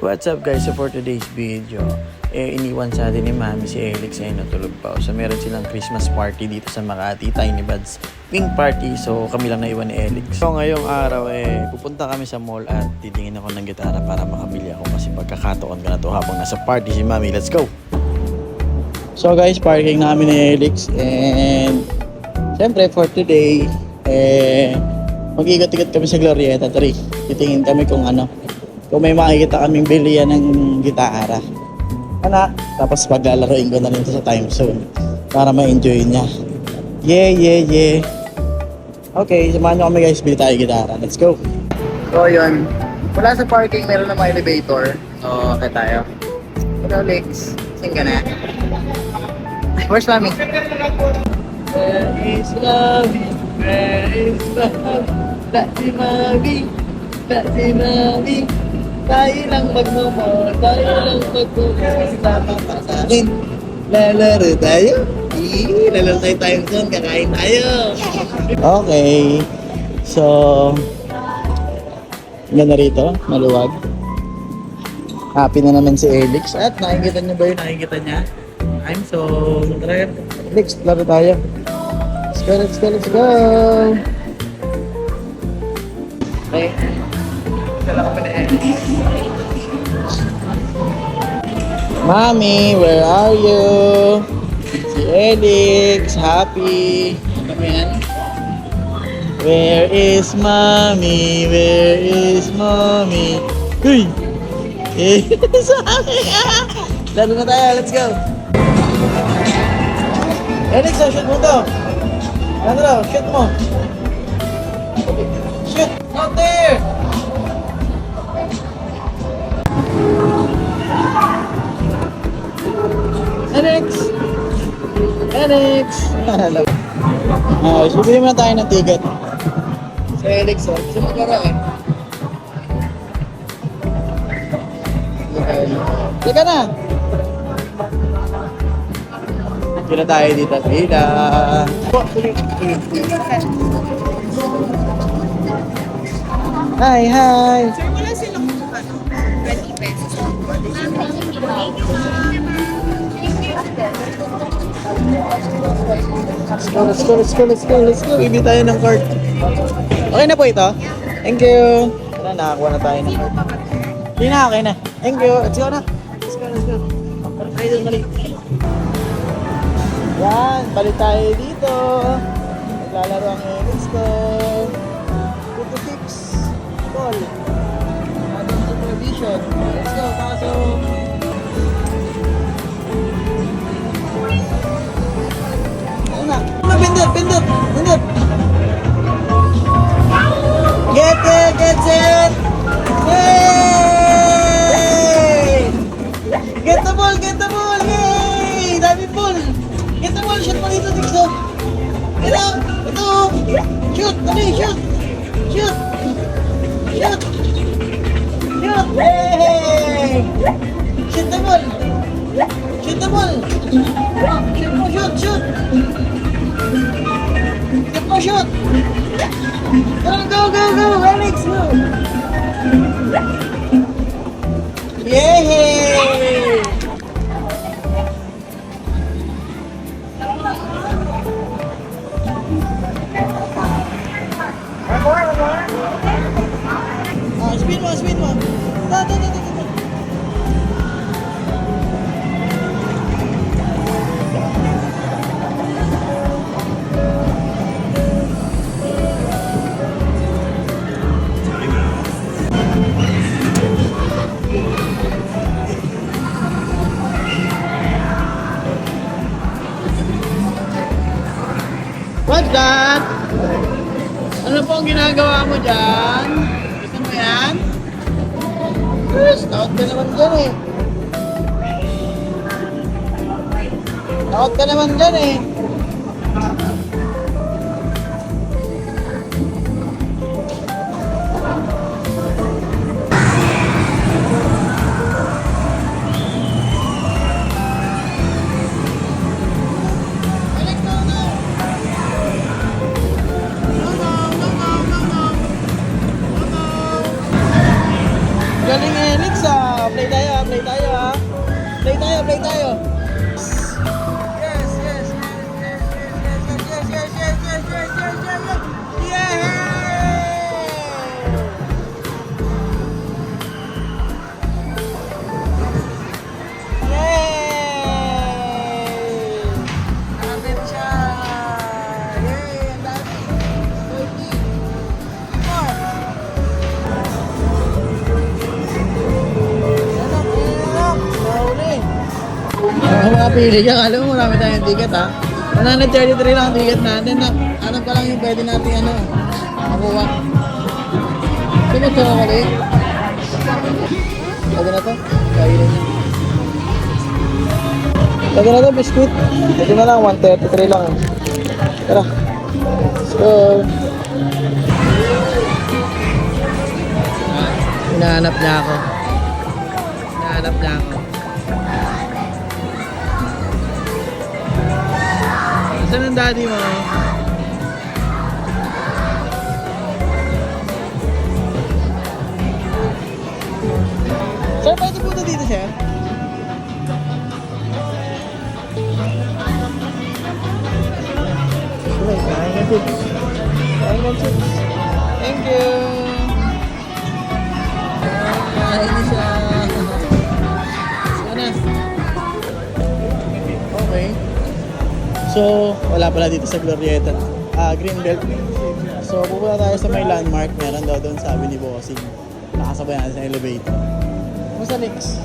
What's up guys? So for today's video, iniwan sa atin ni Mami si Elix ay natulog pa. So meron silang Christmas party dito sa Makati, Tiny Buds Pink Party. So kami lang naiwan ni Elix. So ngayong araw pupunta kami sa mall at titingin ako ng gitara para makabili ako kasi pagkakataon ka na to habang nasa party si Mami. Let's go! So guys, parking namin ni Elix and syempre for today, mag-igot-igot kami sa Glorieta 3. Titingin kami kung may makikita kaming bilihan ng gitara. Tapos paglalaroin ko na rin ito sa time zone para ma-enjoy niya. Yeah. Okay, samahan nyo kami guys, bili tayo gitara. Let's go! So yun, wala sa parking, meron na mga elevator. So, kaya tayo. Hello Lex, sing ka na? Where's Mami? Where is Mami? Where is Mami? That's Mami. That's Mami. Tayo lang magmamahal, sama pa sa akin. Lalaro tayo. Lalaro tayo doon, kakain tayo. Okay. So, ganda rito, maluwag. Happy na naman si Elix. At nakikita niyo ba yun? Nakikita niya? I'm so... Elix, laro tayo. Let's go. Okay. Mami, where are you? Si Elix, happy. Ano ba yan? Where is Mami? Where is Mami? Uy! Sabi ka! Lalo na tayo, let's go! Elix, shoot mo to! Shoot mo! Shoot! Out there! Alex! Bibili muna tayo ng ticket. Si Alex, gusto mo karo Teka na! Pila tayo dito. Pila! Hi! Sir, wala silang 20 pesos. Let's go. Bibili tayo ng card. Okay na po ito? Thank you. Tara, nakakuha na tayo ng card. Hindi na, okay na. Thank you. Let's go na. Let's go. Tayo doon, mali. Yan, balik tayo dito. Naglalaro ang Elix ko. 56 ball. Ating supervision. Let's go, pasok. Pindot! Get it! Yay! Get the ball! Yay! Dami ball! Get the ball! Shoot mo dito, Dixo! Ito! Shoot! Shoot! Hey! Shoot the ball! Shoot! Shoot! Go! Alex, go! Yay! One more. Spin mo. Da. What's that? Ano po ang ginagawa mo dyan? Gusto mo yan? Takot ka naman dyan eh. Galing Elix Play tayo, play tayo ha. Play tayo, play tayo. Yes, yes, yes, yes, yes, yes, yes, yes, yes, yes, yes, yes, yes. Yay! Nakapit siya! Yay! Ang dami! 30! More! Slowly! Makapili ka, kala mo marami tayong ticket ha. 133 lang ang ticket natin. Hanap ka lang yung pwede natin ano, makuha. Sino ito ako ulit? Pwede na to? Kainin niya. Pwede na to, biscuit. Pwede na lang, 133 lang. Tara. Let's go. Hinahanap niya ako. Hinahanap niya ako. Saan ang daddy mo? Sir, pwede punta dito, sir? Uy, kain na chips. Kain na chips. Thank you. Kain na siya. Sana. Okay. So, wala pala dito sa Glorieta. Greenbelt. So, pupunta tayo sa may landmark. Meron daw doon, sabi ni Bossing. Nakasabay natin sa elevator. Kumusta, Nix?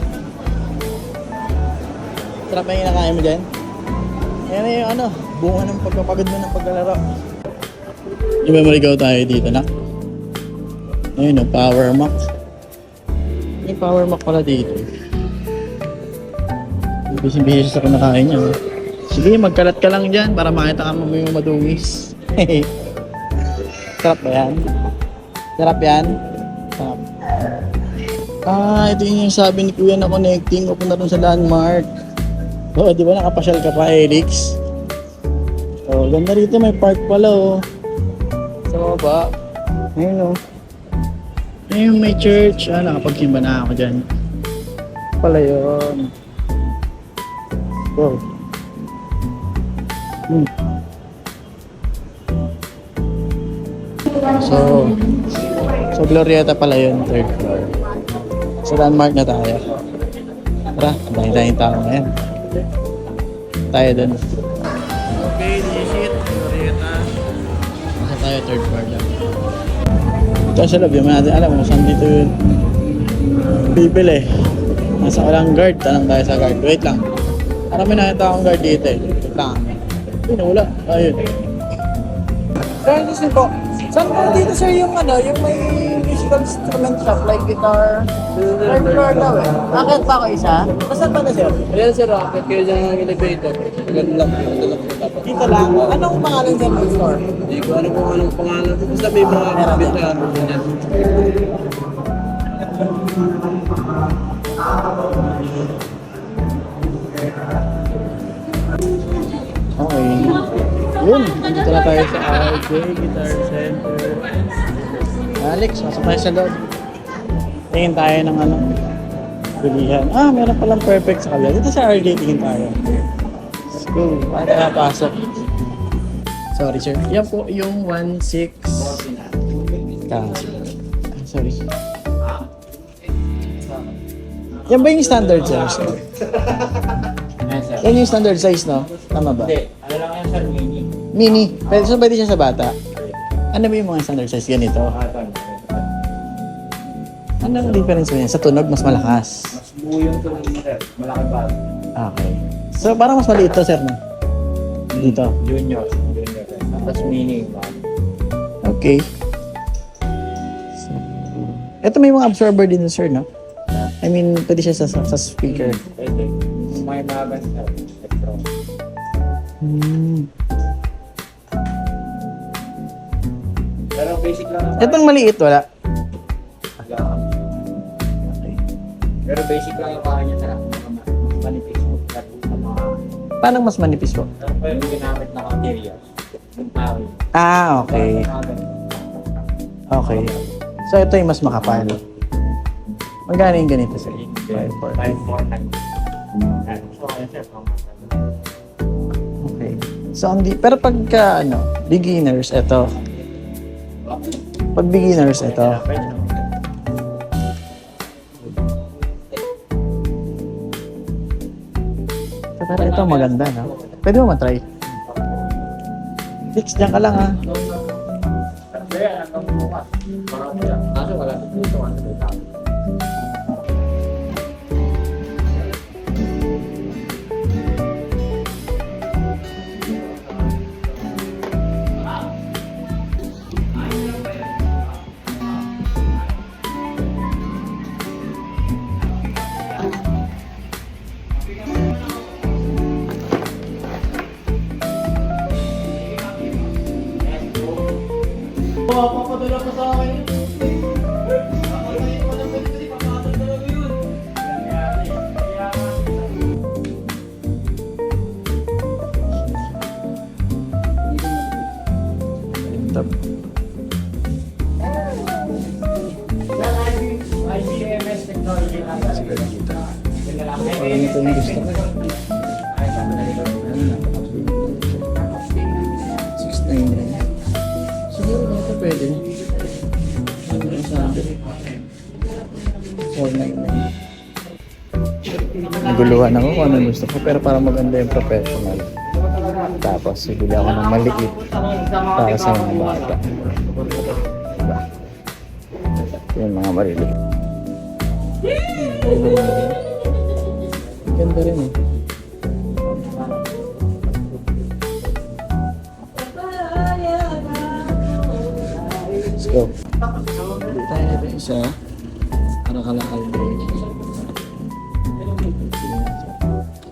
Sarap na yung kinakain mo dyan? Yan na yung ano, bunga ng pagpapagod mo ng paglalaro. Di ba maligaw tayo dito, nak? Ayun, no, Power Mac. May Power Mac pala dito. Busy-busy sa kinakain niya. Sige, magkalat ka lang dyan para makita ka mo yung madungis. Sarap ba yan? Sarap yan? Sarap. Ito yung sabi ni Kuya na connecting. Pupunta dun sa landmark. Oo, di ba nakapasyal ka pa, Elix? Oh, ganda rito. May park pala, oh. Sa baba. Ayun, oh. Ayun, may church. Nakapagsimba na ako dyan. Pala yun. Wow. So Glorieta pala yun, third floor. So landmark na tayo. Tara, dahil tao ngayon. Tayo dun. Okay, this is it. Glorieta. Nasa tayo, third floor lang. Ito sa loob, yung natin alam mo saan dito yun. Bibili. Nasa walang guard, tanong tayo sa guard. Wait lang. Parang may nakita akong guard dito eh. Wait lang. Ayun, wala. Ayun. Sir, listen po. Saan po dito sir yung ano, yung may musical instrument shop like guitar? Third floor daw eh. Akit pa ako isa? Nasaan ba na sir? Ayan sir, akit kayo dyan ng elevator. Ganun lang po, ito lang po dapat. Dito lang. Anong pangalan sir ng store? Hindi ko ano kung anong pangalan. Basta may mga kapit na ano dyan. Okay. Yun, dito na tayo sa RJ Guitar Center. Alex, masok tayo sa loob. Tingin tayo ng ano, bilihan. Meron palang perfect sa kabila. Dito sa RJ, tingin tayo. Let's go. Paano tayo napasok? Sorry sir. Yan po yung 1.6. Sorry. Yan ba yung standard sir? Yan yung standard size, no? Tama ba? Hindi, ano lang yan sir, mini. Mini. Pwede siya sa bata. Ano ba yung mga standard size ganito? Ano ang difference niya? Sa tunog, mas malakas. Mas buo yung tunog mo sir, malaki ba? Okay. So, parang mas maliit to, sir, no? Dito. Junior. Tapos mini. Okay. So, ito may mga absorber din, sir, no? I mean, pwede siya sa speaker. Pwede. May magan sir, electro. Pero basic lang naman. Itong maliit, wala? Okay. Pero basic lang yung kanya sir. Mas manipis mo sa mga... Paano mas manipis po? Pero pa yung ginamit na materials. Yung tawag. Okay. Okay. So, ito yung mas makapal. Magkano yung ganito, sir? 549. So, ayun sir. Okay. So, pero pagka, beginners, ito. Pag beginners, ito. Pero ito maganda, no? Pwede mo matry. Fix, dyan ka lang, ha? Kaso wala dito. Papadala pa sa akin. IBMS technology na. Ito yung gusto ko. 699. Siguro ito pwede. Ano yung sabi? 499. Naguluhan ako kung ano gusto ko pero para maganda yung professional. Tapos bibili ako ng maliit para sa mga bata. Diba? Yung mga maliliit. Ganda rin eh. Let's go. Tayo na ito isa. Para kalakal din.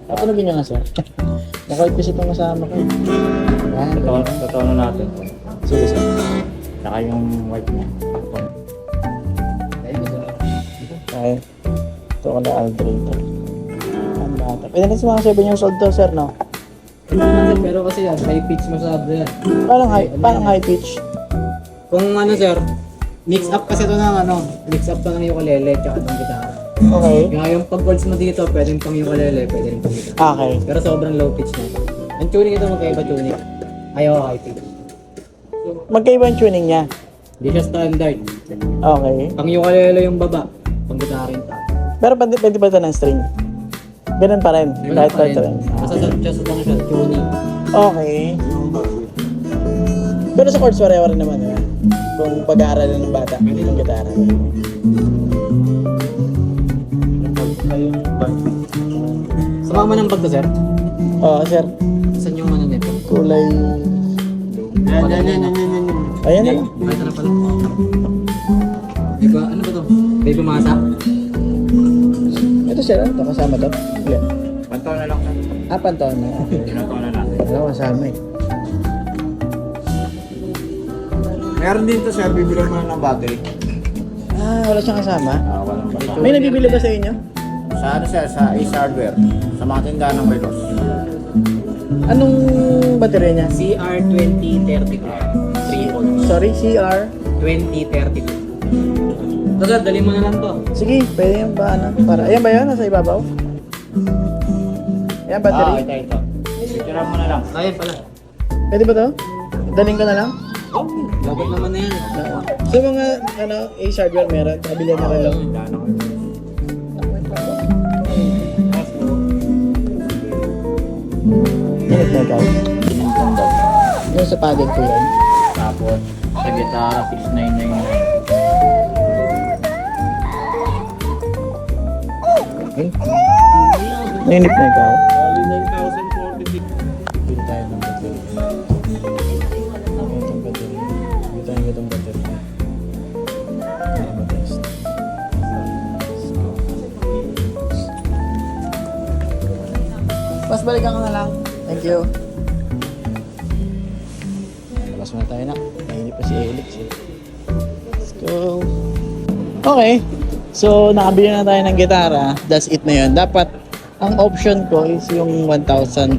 Ako na ganyan nga sir. Nakaipis itong kasama ko. Yan. Totoo na natin. Sige sir. Saka yung white niya. Tayo. Ito ko na Aldrator. Ang bata. Pwede na sa mga 7 years old to sir, no? Pero kasi yan, high pitch masyado yan. Parang high pitch. Kung ano sir, mix up kasi ito ng mix up to ng ukulele tsaka ng gitara. Okay. Kaya yung pag chords mo dito, pwedeng pang ukulele, pwede rin pang gitara. Okay. Pero sobrang low pitch na ito. Ang tuning ito magkaiba tuning. Ayaw high pitch. Magkaiba yung tuning niya. Hindi siya standard. Okay. Pang ukulele yung baba, pang gitara yung top. Pero pwede ba ito ng string? Ganun pa rin. Kahit pa ito rin. Basta just lang siya, tuning. Okay. Pero sa chords pareho rin naman, diba? Kung pag-aaralan ng bata, ng gitara. Sumama ng bag to sir? Oo, sir. Saan yung ano nito? Kulay... Ayan na lang. Ito na pala. Iba, ano ba to? Baby masa? Ito sir, ano to? Kasama to? Ilan? Pantaw na lang. Pantaon na. Pinataw na natin. Wala kasama eh. Meron din to sir, bibilang mo na ng battery. Wala siyang kasama? Walang battery. May nabibili ba sa inyo? Sa ano sir, sa Ace Hardware. Sa mga tindahan ng Relos. Anong baterya niya? CR2032. 3 volts. Sorry, CR? 2032. So sir, dali mo na lang to. Sige, pwede yan ba? Para, ayan ba yan? Nasa ibabaw? Ayan, battery? Ito. Picturean mo na lang. Ayan pala. Pwede ba to? Daling ko na lang? Dapat naman na yan. So mga, Ace Hardware meron, kabili na rin lang. Init na ikaw. Yung sa padding ko yan. Tapos, sa gitara, 6999. Okay. Init na ikaw. Bili tayo ng battery. Itong battery. Bili tayo ng itong battery. Para matest. Pas balikan ko na lang. Thank you. Labas muna tayo na. Nainip pa si Elix eh. Let's go. Okay. So, nakabili na tayo ng gitara. That's it na yun. Dapat, ang option ko is yung 1,500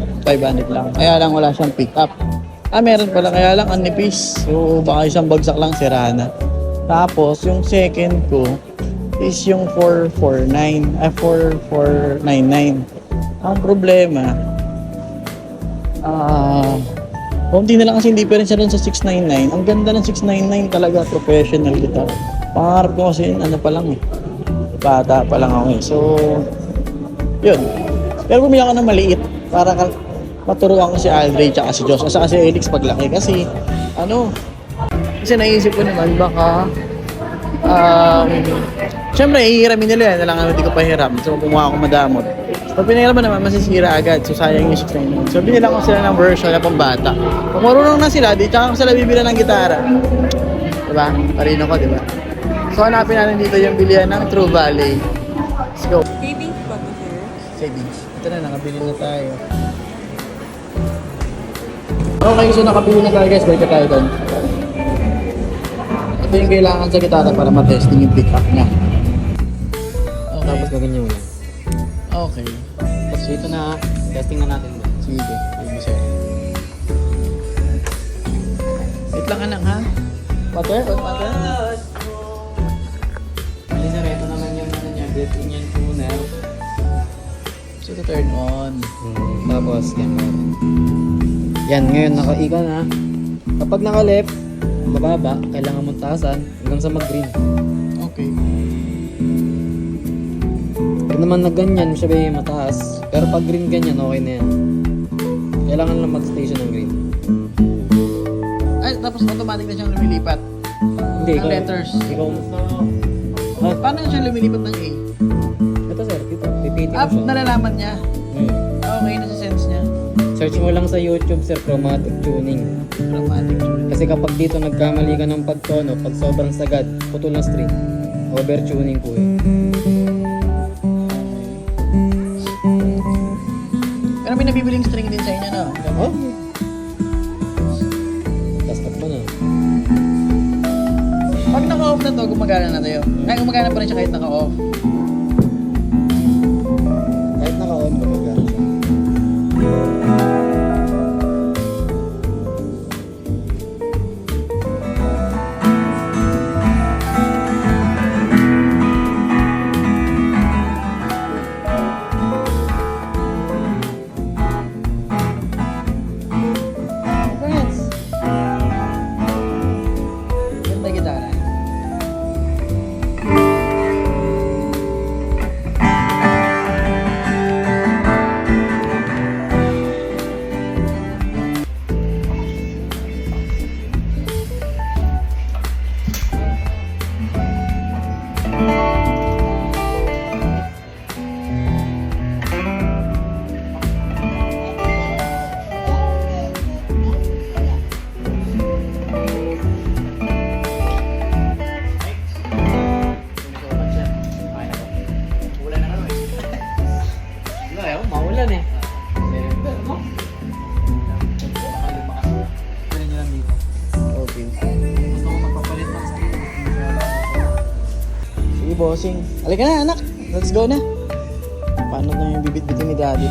lang. Kaya lang wala siyang pick up. Meron pala. Kaya lang ang nipis. So, baka isang bagsak lang sira na. Tapos, yung second ko, is yung 4499. Ang problema, konti na lang kasi hindi pa rin siya dun sa 699. Ang ganda ng 699 talaga, professional guitar. Pangarap ko kasi yun, ano pa lang eh. Bata pa lang ako eh. So, yun. Pero bumili ako ng maliit para maturuan ko si Aldrey tsaka si Josh. Asa kasi Elix paglaki. Kasi, kasi naisip ko naman baka, syempre, ihiramin nila yan. Nalang hindi ko pahiram. So, kumuha ako madamot. Pag pinahiraman naman, masisira agad. So, sayang yung 699. So, binila ko sila ng version na pambata. Kung marunong na sila, di tsaka ko sila bibila ng gitara. Diba? Parino ko, diba? So, hanapin natin dito yung bilihan ng True Valley. Let's go. Savings ba to, sir? Savings. Ito na, nakabili na tayo. Okay, so nakabili na tayo guys. Balik na tayo doon. Ito yung kailangan sa gitara para matesting yung pick up niya. Tapos gaganyan mo lang. Okay. Tapos ito na, testing na natin. Sige. Sige, sir. Wait lang anak ha. Mother? Mother? Mali sir, ito naman yung ano niya, built-in yung tuner. So, to turn on. Tapos, camera. Yan, ngayon naka-ikaw na. Kapag naka-left, mababa, kailangan mong taasan hanggang sa mag-green. Okay. Pag naman nag-ganyan, siya ba yung mataas. Pero pag green ganyan, okay na yan. Kailangan lang mag-station ng green. Ay, tapos automatic na siyang lumilipat. Hindi, Ang letters. Ikaw, Paano siya lumilipat ng A? ito sir, dito. Pipitin mo siya. Nalalaman niya. Hmm. Okay, nasa sense niya. Search mo lang sa YouTube sir, chromatic tuning. Automatic. Kasi kapag dito nagkamali ka ng pagtono, pag sobrang sagad, putol ng string. Overtuning po yun. Pero may nabibiling string din sa inyo, no? Oh? Taskot pa na. Pag naka-off na to, gumagana na tayo. Ay, gumagana pa rin siya kahit naka-off. Kahit naka-on, gumagana siya. Friends! Ganda gitara. Maulan eh. Okay. Sige, bossing. Halika na, anak. Let's go na. Paano na yung bibit-bitin ni daddy?